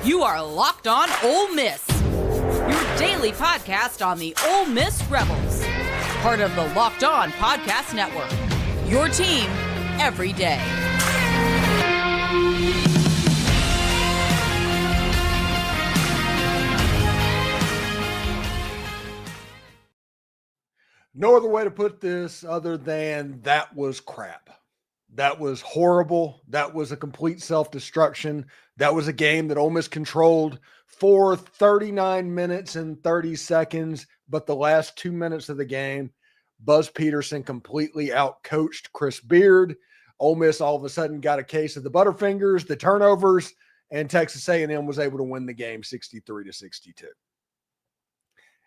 You are Locked On Ole Miss, your daily podcast on the Ole Miss Rebels. Part of the Locked On Podcast Network, your team every day. No other way to put this other than that was crap. That was horrible. That was a complete self-destruction. That was a game that Ole Miss controlled for 39 minutes and 30 seconds, but the last 2 minutes of the game, Buzz Peterson completely outcoached Chris Beard. Ole Miss all of a sudden got a case of the Butterfingers, the turnovers, and Texas A&M was able to win the game 63-62.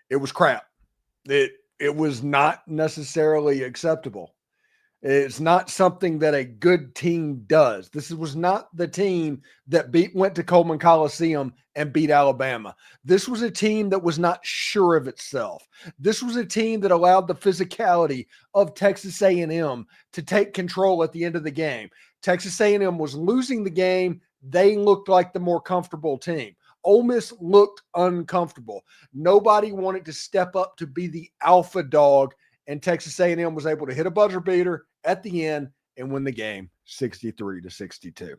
It was crap. It was not necessarily acceptable. It's not something that a good team does. This was not the team that went to Coleman Coliseum and beat Alabama. This was a team that was not sure of itself. This was a team that allowed the physicality of Texas A&M to take control at the end of the game. Texas A&M was losing the game. They looked like the more comfortable team. Ole Miss looked uncomfortable. Nobody wanted to step up to be the alpha dog, and Texas A&M was able to hit a buzzer beater at the end and win the game 63-62.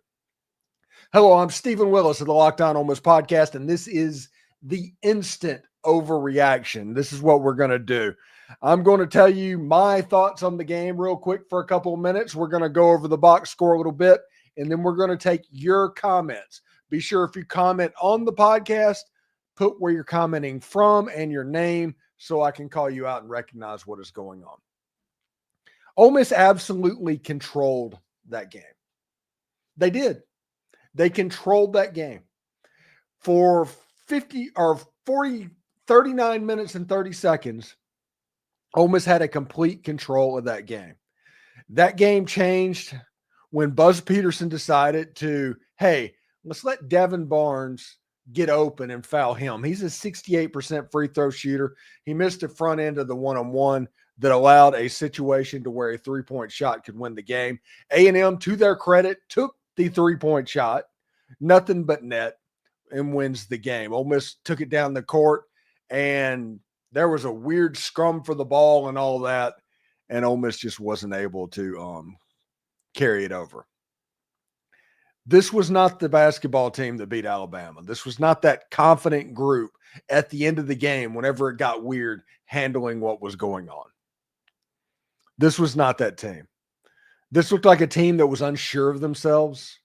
Hello, I'm Stephen Willis of the Locked On Ole Miss podcast, and this is the instant overreaction. This is what we're going to do. I'm going to tell you my thoughts on the game real quick for a couple of minutes. We're going to go over the box score a little bit, and then we're going to take your comments. Be sure if you comment on the podcast, put where you're commenting from and your name so I can call you out and recognize what is going on. Ole Miss absolutely controlled that game. They did. They controlled that game. For 39 minutes and 30 seconds, Ole Miss had a complete control of that game. That game changed when Buzz Peterson decided to, hey, let's let Devin Barnes get open and foul him. He's a 68% free throw shooter. He missed the front end of the one-on-one that allowed a situation to where a three-point shot could win the game. A&M, to their credit, took the three-point shot, nothing but net, and wins the game. Ole Miss took it down the court, and there was a weird scrum for the ball and all that, and Ole Miss just wasn't able to carry it over. This was not the basketball team that beat Alabama. This was not that confident group at the end of the game whenever it got weird handling what was going on. This was not that team. This looked like a team that was unsure of themselves,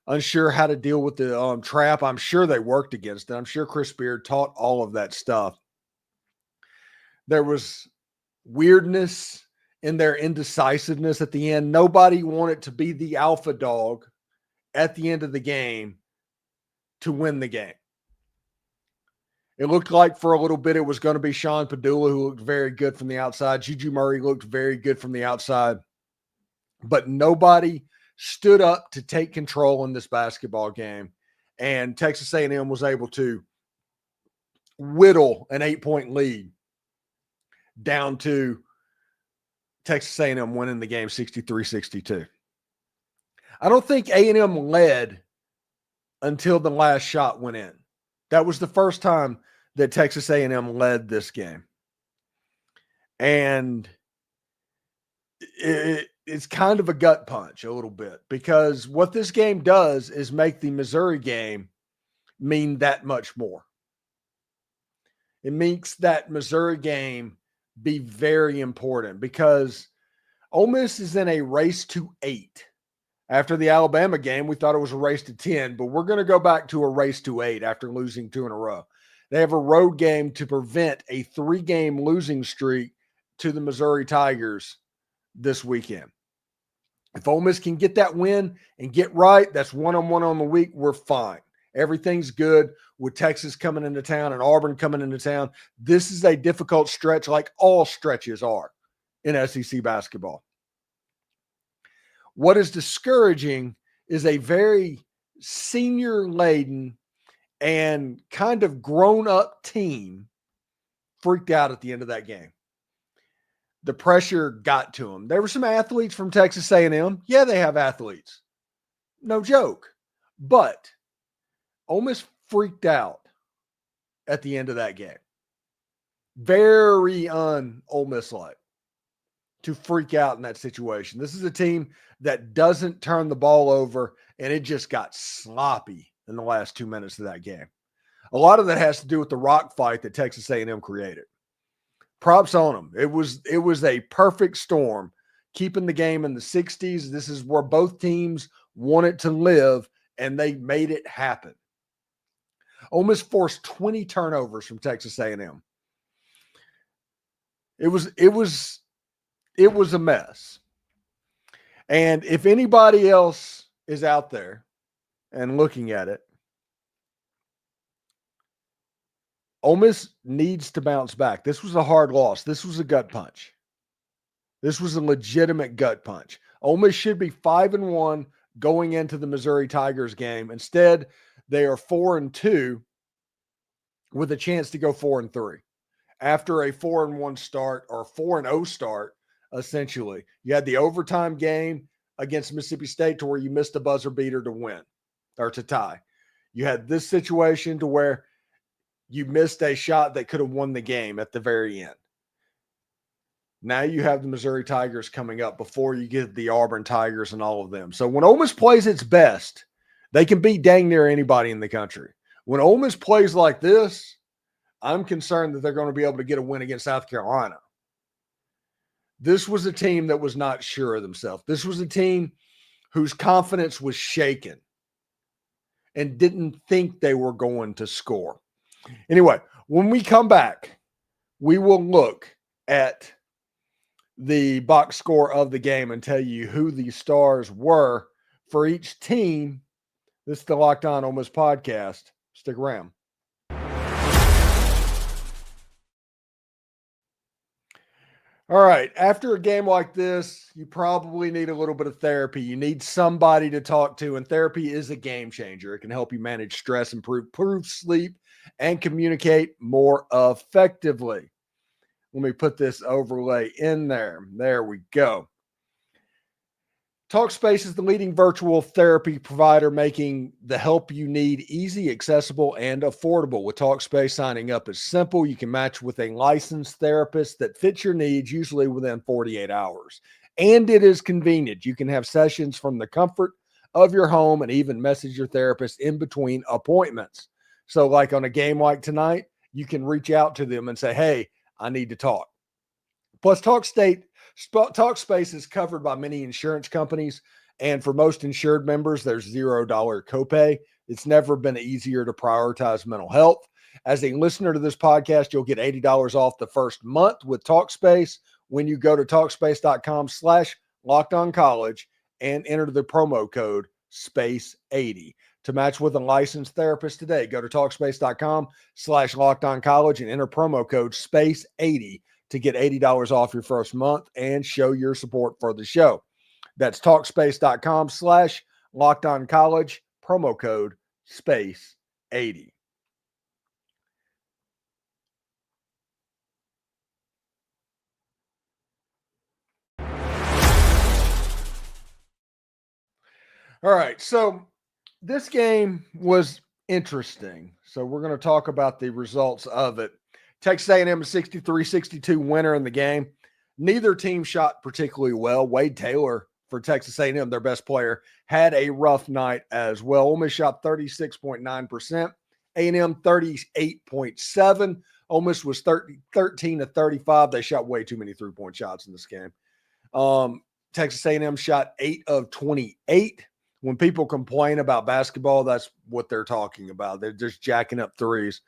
unsure how to deal with the trap. I'm sure they worked against it. I'm sure Chris Beard taught all of that stuff. There was weirdness in their indecisiveness at the end. Nobody wanted to be the alpha dog at the end of the game to win the game. It looked like for a little bit it was going to be Sean Padula, who looked very good from the outside. Juju Murray looked very good from the outside. But nobody stood up to take control in this basketball game. And Texas A&M was able to whittle an 8-point lead down to Texas A&M winning the game 63-62. I don't think A&M led until the last shot went in. That was the first time that Texas A&M led this game. And it's kind of a gut punch a little bit, because what this game does is make the Missouri game mean that much more. It makes that Missouri game be very important, because Ole Miss is in a race to 8. After the Alabama game, we thought it was a race to 10, but we're going to go back to a race to 8 after losing 2 in a row. They have a road game to prevent a 3-game losing streak to the Missouri Tigers this weekend. If Ole Miss can get that win and get right, that's 1-on-1 on the week, we're fine. Everything's good with Texas coming into town and Auburn coming into town. This is a difficult stretch, like all stretches are in SEC basketball. What is discouraging is a very senior-laden and kind of grown-up team freaked out at the end of that game. The pressure got to them. There were some athletes from Texas A&M. Yeah, they have athletes. No joke. But Ole Miss freaked out at the end of that game. Very un-Ole Miss-like to freak out in that situation. This is a team that doesn't turn the ball over, and it just got sloppy in the last 2 minutes of that game. A lot of that has to do with the rock fight that Texas A&M created. Props on them. It was a perfect storm, keeping the game in the 60s. This is where both teams wanted to live, and they made it happen. Ole Miss forced 20 turnovers from Texas A&M. It was a mess. And if anybody else is out there and looking at it, Ole Miss needs to bounce back. This was a hard loss. This was a gut punch. This was a legitimate gut punch. Ole Miss should be 5-1 going into the Missouri Tigers game. Instead, they are 4-2 with a chance to go 4-3. After a 4-1 start or 4-0 start, essentially. You had the overtime game against Mississippi State to where you missed a buzzer beater to win or to tie. You had this situation to where you missed a shot that could have won the game at the very end. Now you have the Missouri Tigers coming up before you get the Auburn Tigers and all of them. So when Ole Miss plays its best, they can beat dang near anybody in the country. When Ole Miss plays like this, I'm concerned that they're going to be able to get a win against South Carolina. This was a team that was not sure of themselves. This was a team whose confidence was shaken and didn't think they were going to score. Anyway, when we come back, we will look at the box score of the game and tell you who the stars were for each team. This is the Locked On Ole Miss podcast. Stick around. All right. After a game like this, you probably need a little bit of therapy. You need somebody to talk to, and therapy is a game changer. It can help you manage stress, improve sleep, and communicate more effectively. Let me put this overlay in there. There we go. Talkspace is the leading virtual therapy provider, making the help you need easy, accessible, and affordable. With Talkspace, signing up is simple. You can match with a licensed therapist that fits your needs, usually within 48 hours. And it is convenient. You can have sessions from the comfort of your home and even message your therapist in between appointments. So like on a game like tonight, you can reach out to them and say, hey, I need to talk. Plus, Talkspace is covered by many insurance companies, and for most insured members, there's $0 copay. It's never been easier to prioritize mental health. As a listener to this podcast, you'll get $80 off the first month with Talkspace when you go to Talkspace.com/LockedOnCollege and enter the promo code SPACE80. To match with a licensed therapist today, go to Talkspace.com/LockedOnCollege and enter promo code SPACE80 to get $80 off your first month and show your support for the show. That's Talkspace.com/LockedOnCollege, promo code SPACE80. All right, so this game was interesting. So we're going to talk about the results of it. Texas A&M 63-62 winner in the game. Neither team shot particularly well. Wade Taylor for Texas A&M, their best player, had a rough night as well. Ole Miss shot 36.9%. A&M 38.7%. Ole Miss was 13-35. They shot way too many three-point shots in this game. Texas A&M shot 8 of 28. When people complain about basketball, that's what they're talking about. They're just jacking up threes.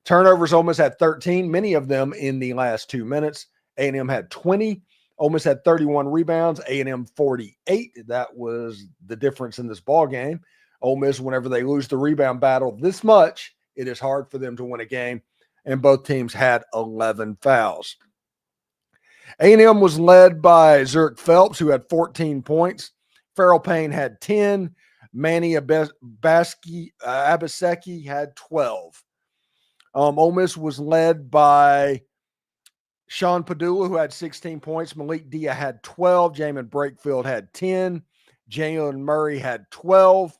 Turnovers, Ole Miss had 13, many of them in the last 2 minutes. A&M had 20. Ole Miss had 31 rebounds, A&M 48. That was the difference in this ball game. Ole Miss, whenever they lose the rebound battle this much, it is hard for them to win a game, and both teams had 11 fouls. A&M was led by Zurich Phelps, who had 14 points. Farrell Payne had 10. Manny Abaseki had 12. Ole Miss was led by Sean Padula, who had 16 points. Malik Dia had 12. Jamin Brakefield had 10. Jalen Murray had 12.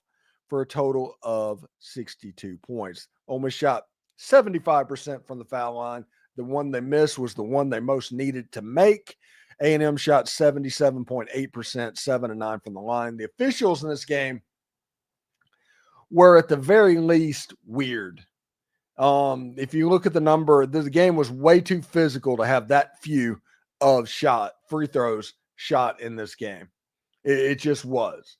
for a total of 62 points. Ole Miss shot 75% from the foul line. The one they missed was the one they most needed to make. A&M shot 77.8%, 7 and 9 from the line. The officials in this game were at the very least weird. If you look at the number, the game was way too physical to have that few of free throws shot in this game. It just was.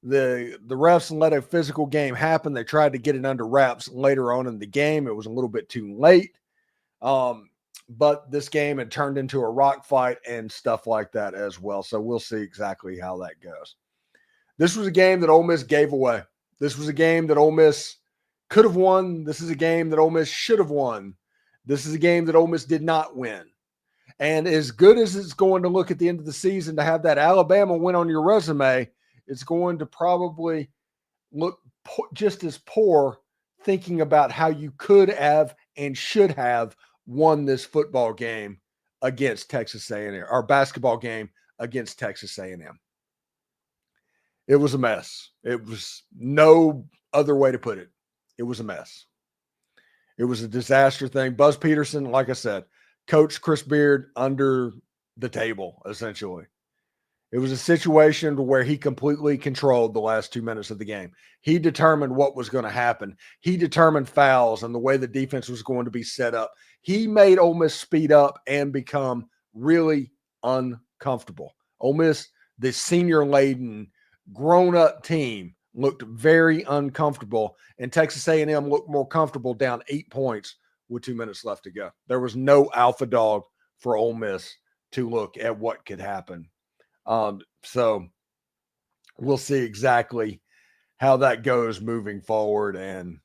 The refs let a physical game happen. They tried to get it under wraps later on in the game. It was a little bit too late. But this game had turned into a rock fight and stuff like that as well. So we'll see exactly how that goes. This was a game that Ole Miss gave away. This was a game that Ole Miss could have won. This is a game that Ole Miss should have won. This is a game that Ole Miss did not win. And as good as it's going to look at the end of the season to have that Alabama win on your resume, it's going to probably look just as poor thinking about how you could have and should have won this football game against Texas A&M, or basketball game against Texas A&M. It was a mess. It was no other way to put it. It was a mess. It was a disaster thing. Buzz Peterson, like I said, coached Chris Beard under the table, essentially. It was a situation where he completely controlled the last 2 minutes of the game. He determined what was going to happen. He determined fouls and the way the defense was going to be set up. He made Ole Miss speed up and become really uncomfortable. Ole Miss, the senior-laden, grown-up team, looked very uncomfortable, and Texas A&M looked more comfortable down 8 points with 2 minutes left to go. There was no alpha dog for Ole Miss to look at what could happen. So we'll see exactly how that goes moving forward, and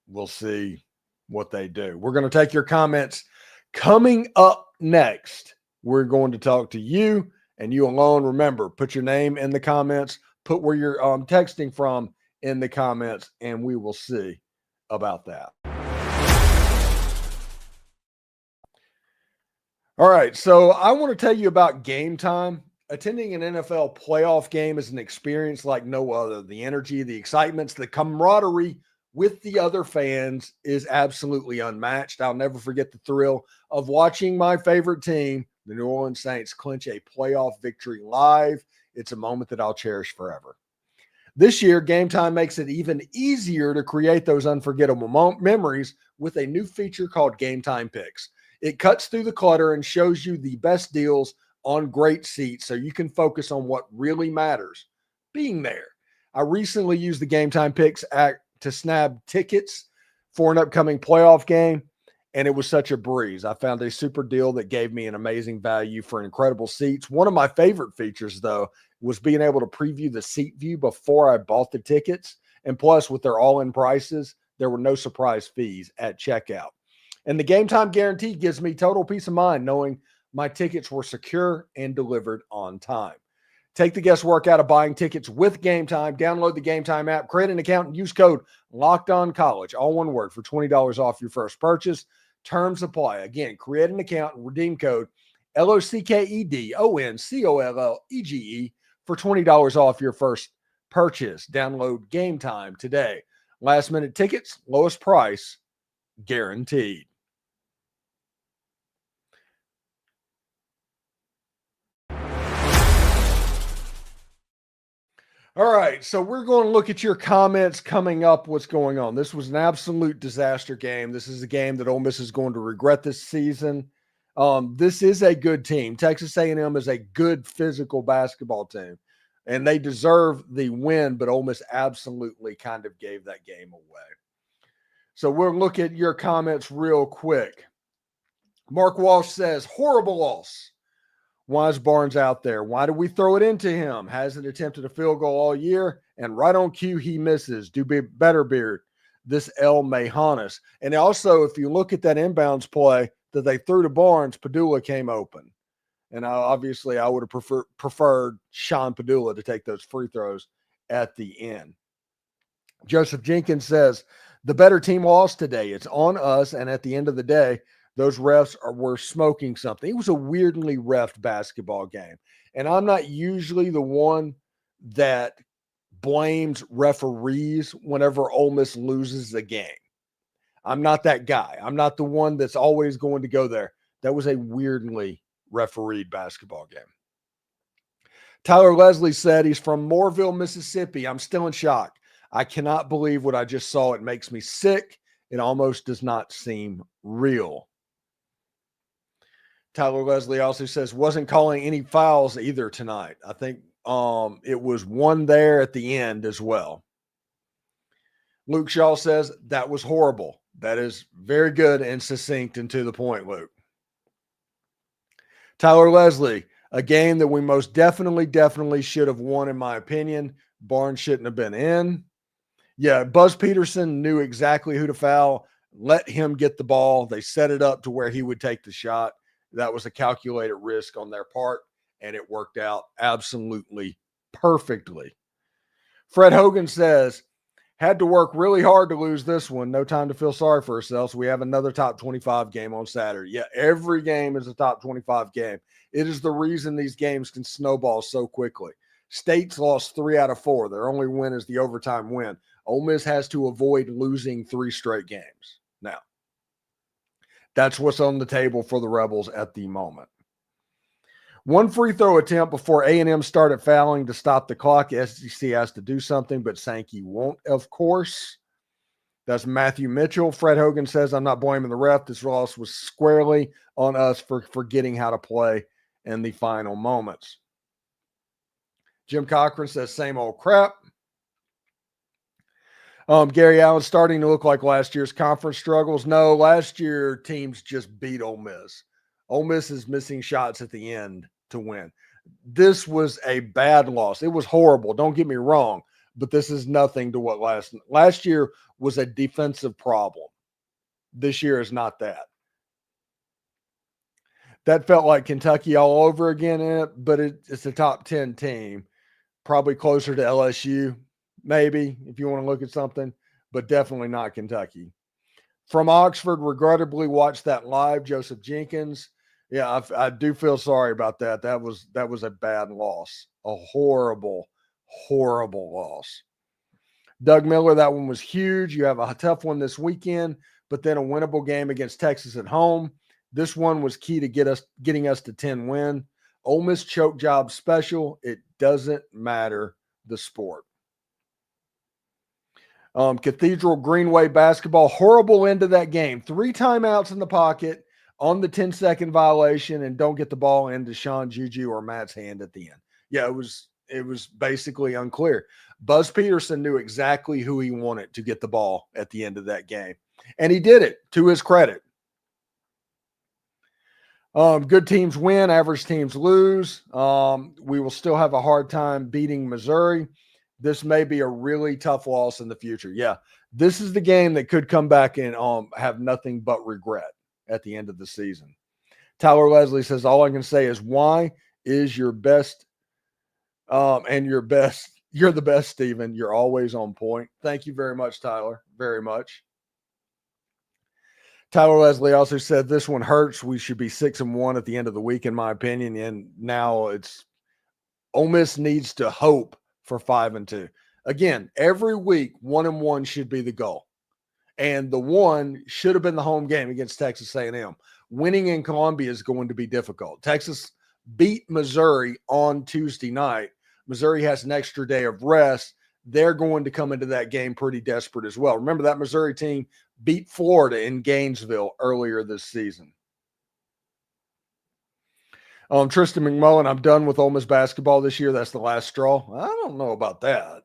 we'll see what they do. We're going to take your comments. Coming up next, we're going to talk to you and you alone. Remember, put your name in the comments, put where you're texting from in the comments, and we will see about that. All right, so I want to tell you about Gametime. Attending an NFL playoff game is an experience like no other. The energy, the excitements, the camaraderie with the other fans is absolutely unmatched. I'll never forget the thrill of watching my favorite team, the New Orleans Saints, clinch a playoff victory live. It's a moment that I'll cherish forever. This year, Gametime makes it even easier to create those unforgettable memories with a new feature called Gametime Picks. It cuts through the clutter and shows you the best deals on great seats so you can focus on what really matters, being there. I recently used the Gametime Picks app to snag tickets for an upcoming playoff game, and it was such a breeze. I found a super deal that gave me an amazing value for incredible seats. One of my favorite features, though, was being able to preview the seat view before I bought the tickets, and plus, with their all-in prices, there were no surprise fees at checkout. And the Gametime guarantee gives me total peace of mind knowing my tickets were secure and delivered on time. Take the guesswork out of buying tickets with Gametime. Download the Gametime app, create an account, and use code LOCKEDONCollege, all one word, for $20 off your first purchase. Terms apply. Again, create an account and redeem code LOCKEDONCOLLEGE for $20 off your first purchase. Download Gametime today. Last minute tickets, lowest price, guaranteed. All right, so we're going to look at your comments coming up, what's going on. This was an absolute disaster game. This is a game that Ole Miss is going to regret this season. This is a good team. Texas A&M is a good physical basketball team, and they deserve the win, but Ole Miss absolutely kind of gave that game away. So we'll look at your comments real quick. Mark Walsh says, horrible loss. Why is Barnes out there? Why do we throw it into him? Hasn't attempted a field goal all year, and right on cue, he misses. Do be better, Beard. This L may haunt us. And also, if you look at that inbounds play that they threw to Barnes, Padula came open. And obviously, I would have preferred Sean Padula to take those free throws at the end. Joseph Jenkins says, the better team lost today. It's on us, and at the end of the day, those refs were smoking something. It was a weirdly reffed basketball game. And I'm not usually the one that blames referees whenever Ole Miss loses a game. I'm not that guy. I'm not the one that's always going to go there. That was a weirdly refereed basketball game. Tyler Leslie said he's from Mooreville, Mississippi. I'm still in shock. I cannot believe what I just saw. It makes me sick. It almost does not seem real. Tyler Leslie also says wasn't calling any fouls either tonight. I think it was one there at the end as well. Luke Shaw says that was horrible. That is very good and succinct and to the point, Luke. Tyler Leslie, a game that we most definitely should have won, in my opinion. Barnes shouldn't have been in. Yeah, Buzz Peterson knew exactly who to foul. Let him get the ball. They set it up to where he would take the shot. That was a calculated risk on their part, and it worked out absolutely perfectly. Fred Hogan says, had to work really hard to lose this one. No time to feel sorry for ourselves. We have another top 25 game on Saturday. Yeah, every game is a top 25 game. It is the reason these games can snowball so quickly. State's lost 3 out of 4. Their only win is the overtime win. Ole Miss has to avoid losing 3 straight games. Now, that's what's on the table for the Rebels at the moment. One free throw attempt before A&M started fouling to stop the clock. SEC has to do something, but Sankey won't, of course. That's Matthew Mitchell. Fred Hogan says, I'm not blaming the ref. This loss was squarely on us for forgetting how to play in the final moments. Jim Cochran says, same old crap. Gary Allen starting to look like last year's conference struggles. No, last year teams just beat Ole Miss. Ole Miss is missing shots at the end to win. This was a bad loss. It was horrible. Don't get me wrong, but this is nothing to what last year was a defensive problem. This year is not that. That felt like Kentucky all over again, but it's a top 10 team, probably closer to LSU, maybe, if you want to look at something, but definitely not Kentucky. From Oxford, regrettably watched that live, Joseph Jenkins. Yeah, I do feel sorry about that. That was a bad loss, a horrible loss. Doug Miller, that one was huge. You have a tough one this weekend, but then a winnable game against Texas at home. This one was key to getting us to 10 win. Ole Miss choke job special. It doesn't matter the sport. Cathedral Greenway basketball, horrible end of that game. 3 timeouts in the pocket on the 10-second violation, and don't get the ball into Sean, Juju, or Matt's hand at the end. Yeah, it was basically unclear. Buzz Peterson knew exactly who he wanted to get the ball at the end of that game, and he did it, to his credit. Good teams win, average teams lose. We will still have a hard time beating Missouri. This may be a really tough loss in the future. Yeah, this is the game that could come back and have nothing but regret at the end of the season. Tyler Leslie says, all I can say is why is your best and your best. You're the best, Stephen. You're always on point. Thank you very much, Tyler. Very much. Tyler Leslie also said this one hurts. We should be 6-1 at the end of the week, in my opinion. And now it's Ole Miss needs to hope for 5-2. Again, every week, 1-1 should be the goal. And the one should have been the home game against Texas A&M. Winning in Columbia is going to be difficult. Texas beat Missouri on Tuesday night. Missouri has an extra day of rest. They're going to come into that game pretty desperate as well. Remember that Missouri team beat Florida in Gainesville earlier this season. Tristan McMullen, I'm done with Ole Miss basketball this year. That's the last straw. I don't know about that.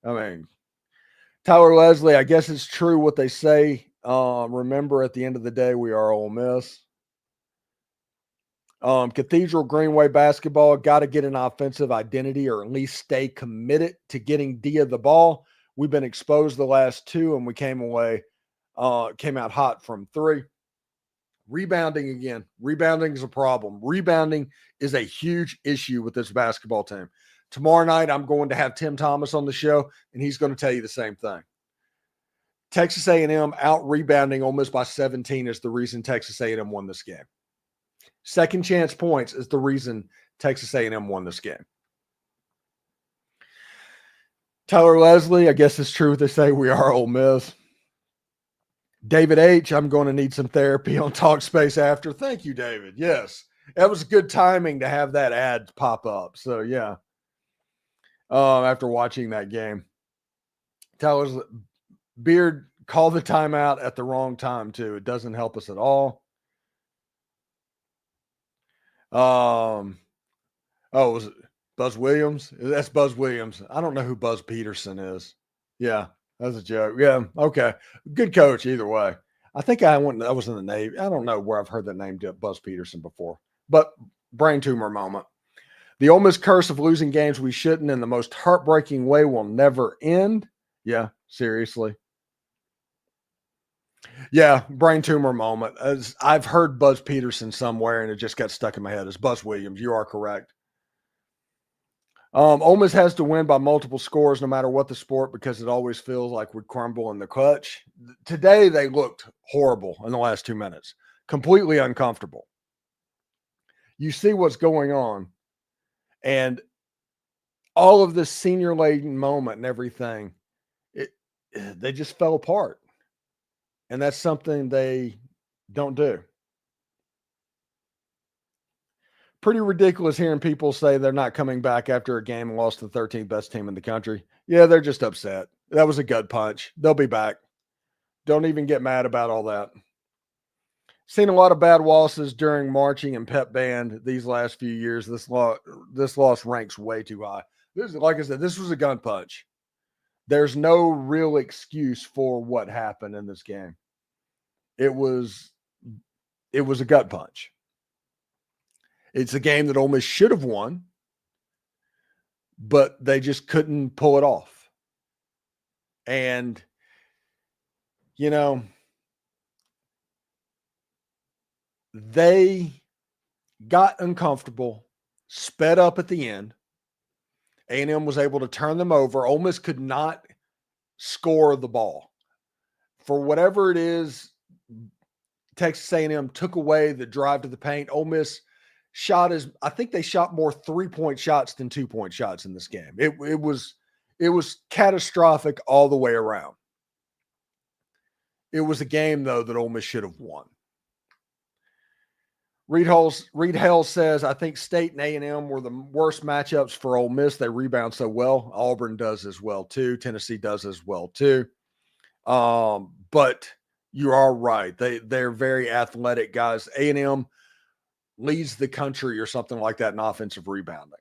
I mean, Tyler Leslie, I guess it's true what they say. Remember, at the end of the day, we are Ole Miss. Cathedral Greenway basketball, got to get an offensive identity or at least stay committed to getting Dia the ball. We've been exposed the last 2, and we came out hot from 3. Rebounding again. Rebounding is a problem. Rebounding is a huge issue with this basketball team. Tomorrow night, I'm going to have Tim Thomas on the show, and he's going to tell you the same thing. Texas A&M out-rebounding Ole Miss by 17 is the reason Texas A&M won this game. Second chance points is the reason Texas A&M won this game. Tyler Leslie, I guess it's true what they say. We are Ole Miss. David H., I'm going to need some therapy on Talkspace after. Thank you, David. Yes, that was good timing to have that ad pop up. So, yeah, after watching that game. Tyler's Beard, call the timeout at the wrong time, too. It doesn't help us at all. Was it Buzz Williams? That's Buzz Williams. I don't know who Buzz Peterson is. Yeah, that's a joke. Yeah, okay. Good coach either way. I think I was in the Navy. I don't know where I've heard that name, Buzz Peterson, before. But brain tumor moment. The Ole Miss curse of losing games we shouldn't in the most heartbreaking way will never end. Yeah, seriously. Yeah, brain tumor moment. As I've heard Buzz Peterson somewhere, and it just got stuck in my head. It's Buzz Williams. You are correct. Ole Miss has to win by multiple scores no matter what the sport because it always feels like we crumble in the clutch. Today, they looked horrible in the last 2 minutes. Completely uncomfortable. You see what's going on. And all of this senior-laden moment and everything, they just fell apart. And that's something they don't do. Pretty ridiculous hearing people say they're not coming back after a game and lost to the 13th best team in the country. Yeah, they're just upset. That was a gut punch. They'll be back. Don't even get mad about all that. Seen a lot of bad losses during marching and pep band these last few years. This loss ranks way too high. Like I said, this was a gun punch. There's no real excuse for what happened in this game. It was a gut punch. It's a game that Ole Miss should have won, but they just couldn't pull it off. And, you know, they got uncomfortable, sped up at the end. A&M was able to turn them over. Ole Miss could not score the ball. For whatever it is, Texas A&M took away the drive to the paint. Ole Miss I think they shot more 3-point shots than 2-point shots in this game. It was catastrophic all the way around. It was a game, though, that Ole Miss should have won. Reed Hell says, I think State and A&M were the worst matchups for Ole Miss. They rebound so well. Auburn does as well, too. Tennessee does as well, too. But you are right. They're very athletic guys. A&M leads the country or something like that in offensive rebounding.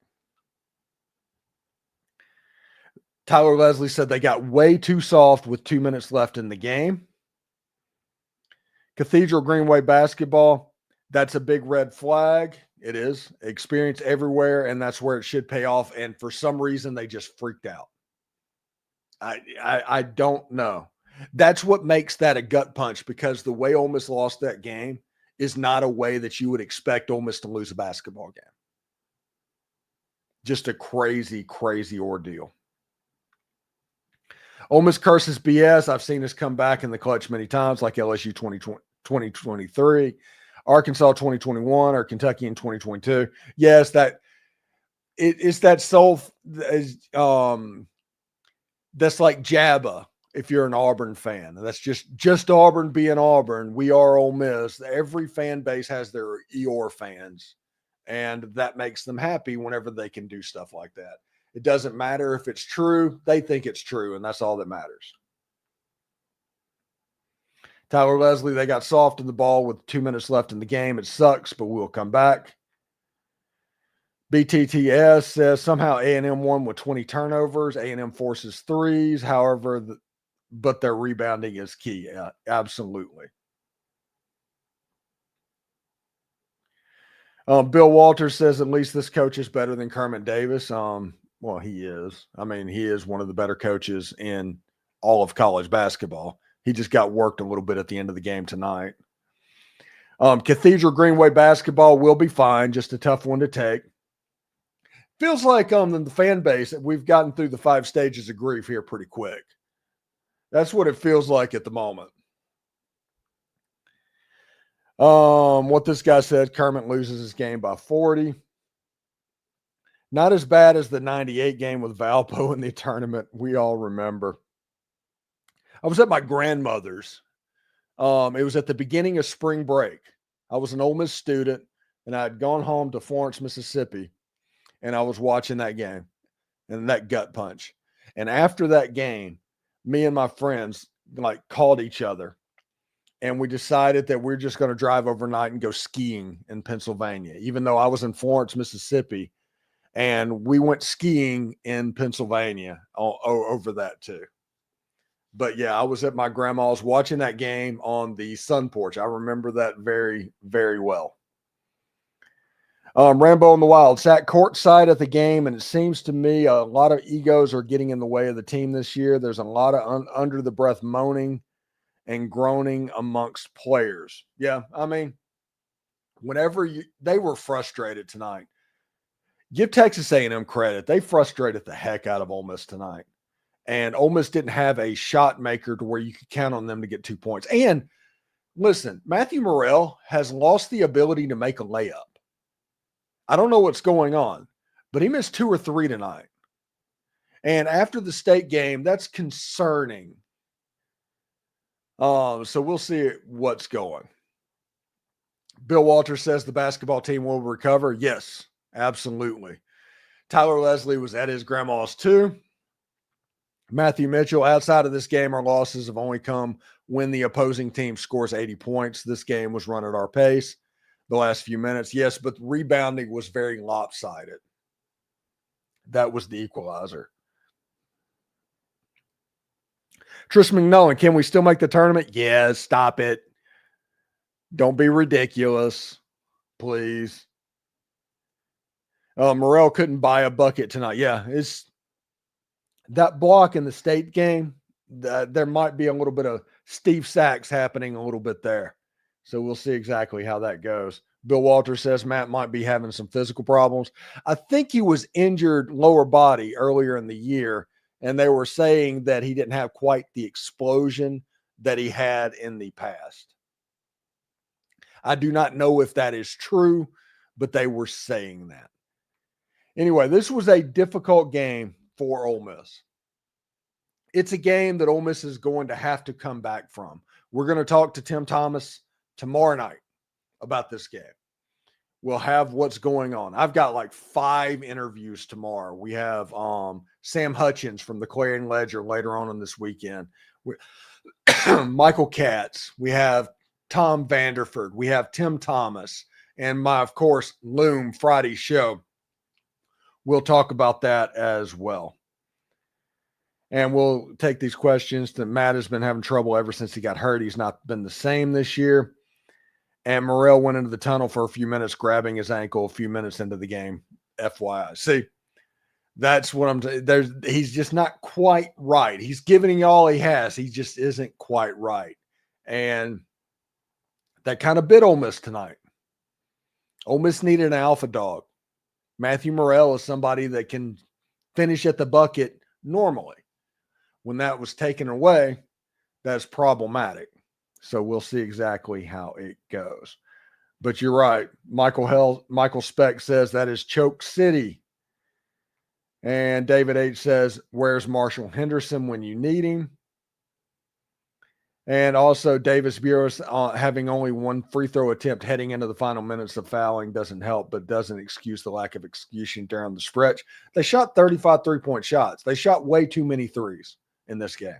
Tyler Leslie said they got way too soft with 2 minutes left in the game. Cathedral Greenway basketball, that's a big red flag. It is. Experience everywhere, and that's where it should pay off. And for some reason, they just freaked out. I don't know. That's what makes that a gut punch, because the way Ole Miss lost that game is not a way that you would expect Ole Miss to lose a basketball game. Just a crazy, crazy ordeal. Ole Miss curses BS. I've seen this come back in the clutch many times, like LSU 2023, Arkansas 2021, or Kentucky in 2022. Yes, it's that that's like Jabba. If you're an Auburn fan, that's just Auburn being Auburn. We are Ole Miss. Every fan base has their Eeyore fans, and that makes them happy whenever they can do stuff like that. It doesn't matter if it's true. They think it's true, and that's all that matters. Tyler Leslie, they got soft in the ball with 2 minutes left in the game. It sucks, but we'll come back. BTTS says somehow A&M won with 20 turnovers. A&M forces threes. However, but their rebounding is key. Absolutely. Bill Walters says at least this coach is better than Kermit Davis. Well, he is. I mean, he is one of the better coaches in all of college basketball. He just got worked a little bit at the end of the game tonight. Cathedral Greenway basketball will be fine. Just a tough one to take. Feels like in the fan base, we've gotten through the 5 stages of grief here pretty quick. That's what it feels like at the moment. What this guy said, Kermit loses his game by 40. Not as bad as the 98 game with Valpo in the tournament. We all remember. I was at my grandmother's. It was at the beginning of spring break. I was an Ole Miss student, and I had gone home to Florence, Mississippi, and I was watching that game and that gut punch. And after that game, me and my friends called each other, and we decided that we're just going to drive overnight and go skiing in Pennsylvania, even though I was in Florence, Mississippi, and we went skiing in Pennsylvania over that too. But yeah, I was at my grandma's watching that game on the sun porch. I remember that very, very well. Rambo in the Wild sat courtside at the game, and it seems to me a lot of egos are getting in the way of the team this year. There's a lot of under the breath moaning and groaning amongst players. Yeah, I mean, they were frustrated tonight. Give Texas A&M credit. They frustrated the heck out of Ole Miss tonight. And Ole Miss didn't have a shot maker to where you could count on them to get 2 points. And listen, Matthew Morrell has lost the ability to make a layup. I don't know what's going on, but he missed 2 or 3 tonight. And after the state game, that's concerning. So we'll see what's going. Bill Walters says the basketball team will recover. Yes, absolutely. Tyler Leslie was at his grandma's too. Matthew Mitchell, outside of this game, our losses have only come when the opposing team scores 80 points. This game was run at our pace the last few minutes. Yes, but rebounding was very lopsided. That was the equalizer. Tristan McNullen, can we still make the tournament? Yes, stop it. Don't be ridiculous, please. Morrell couldn't buy a bucket tonight. Yeah, it's that block in the state game. There might be a little bit of Steve Sachs happening a little bit there. So we'll see exactly how that goes. Bill Walters says Matt might be having some physical problems. I think he was injured lower body earlier in the year, and they were saying that he didn't have quite the explosion that he had in the past. I do not know if that is true, but they were saying that. Anyway, this was a difficult game for Ole Miss. It's a game that Ole Miss is going to have to come back from. We're going to talk to Tim Thomas tomorrow night about this game. We'll have what's going on. I've got like 5 interviews tomorrow. We have Sam Hutchins from the Clarion Ledger later on this weekend. Michael Katz. We have Tom Vanderford. We have Tim Thomas. And my, of course, Loom Friday show. We'll talk about that as well. And we'll take these questions. That Matt has been having trouble ever since he got hurt. He's not been the same this year. And Morrell went into the tunnel for a few minutes, grabbing his ankle a few minutes into the game. FYI. See, that's what I'm saying. He's just not quite right. He's giving you all he has. He just isn't quite right. And that kind of bit Ole Miss tonight. Ole Miss needed an alpha dog. Matthew Morrell is somebody that can finish at the bucket normally. When that was taken away, that's problematic. So we'll see exactly how it goes. But you're right. Michael Speck says that is Choke City. And David H. says, where's Marshall Henderson when you need him? And also Davis Burris having only 1 free throw attempt heading into the final minutes of fouling doesn't help, but doesn't excuse the lack of execution during the stretch. They shot 35 three-point shots. They shot way too many threes in this game.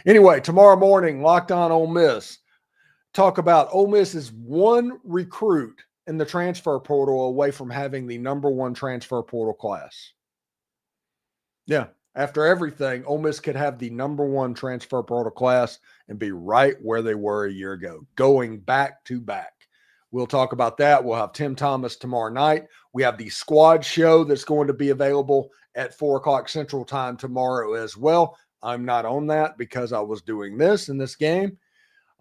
Anyway, tomorrow morning, Locked On Ole Miss. Talk about Ole Miss is 1 recruit in the transfer portal away from having the number 1 transfer portal class. Yeah, after everything, Ole Miss could have the number 1 transfer portal class and be right where they were a year ago, going back to back. We'll talk about that. We'll have Tim Thomas tomorrow night. We have the squad show that's going to be available at 4 o'clock Central Time tomorrow as well. I'm not on that because I was doing this in this game.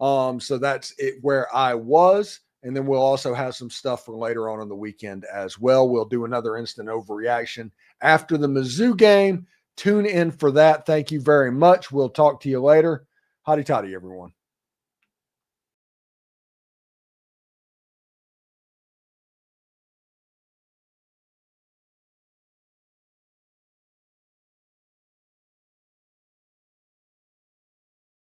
So that's it where I was. And then we'll also have some stuff for later on in the weekend as well. We'll do another instant overreaction after the Mizzou game. Tune in for that. Thank you very much. We'll talk to you later. Hotty toddy, everyone.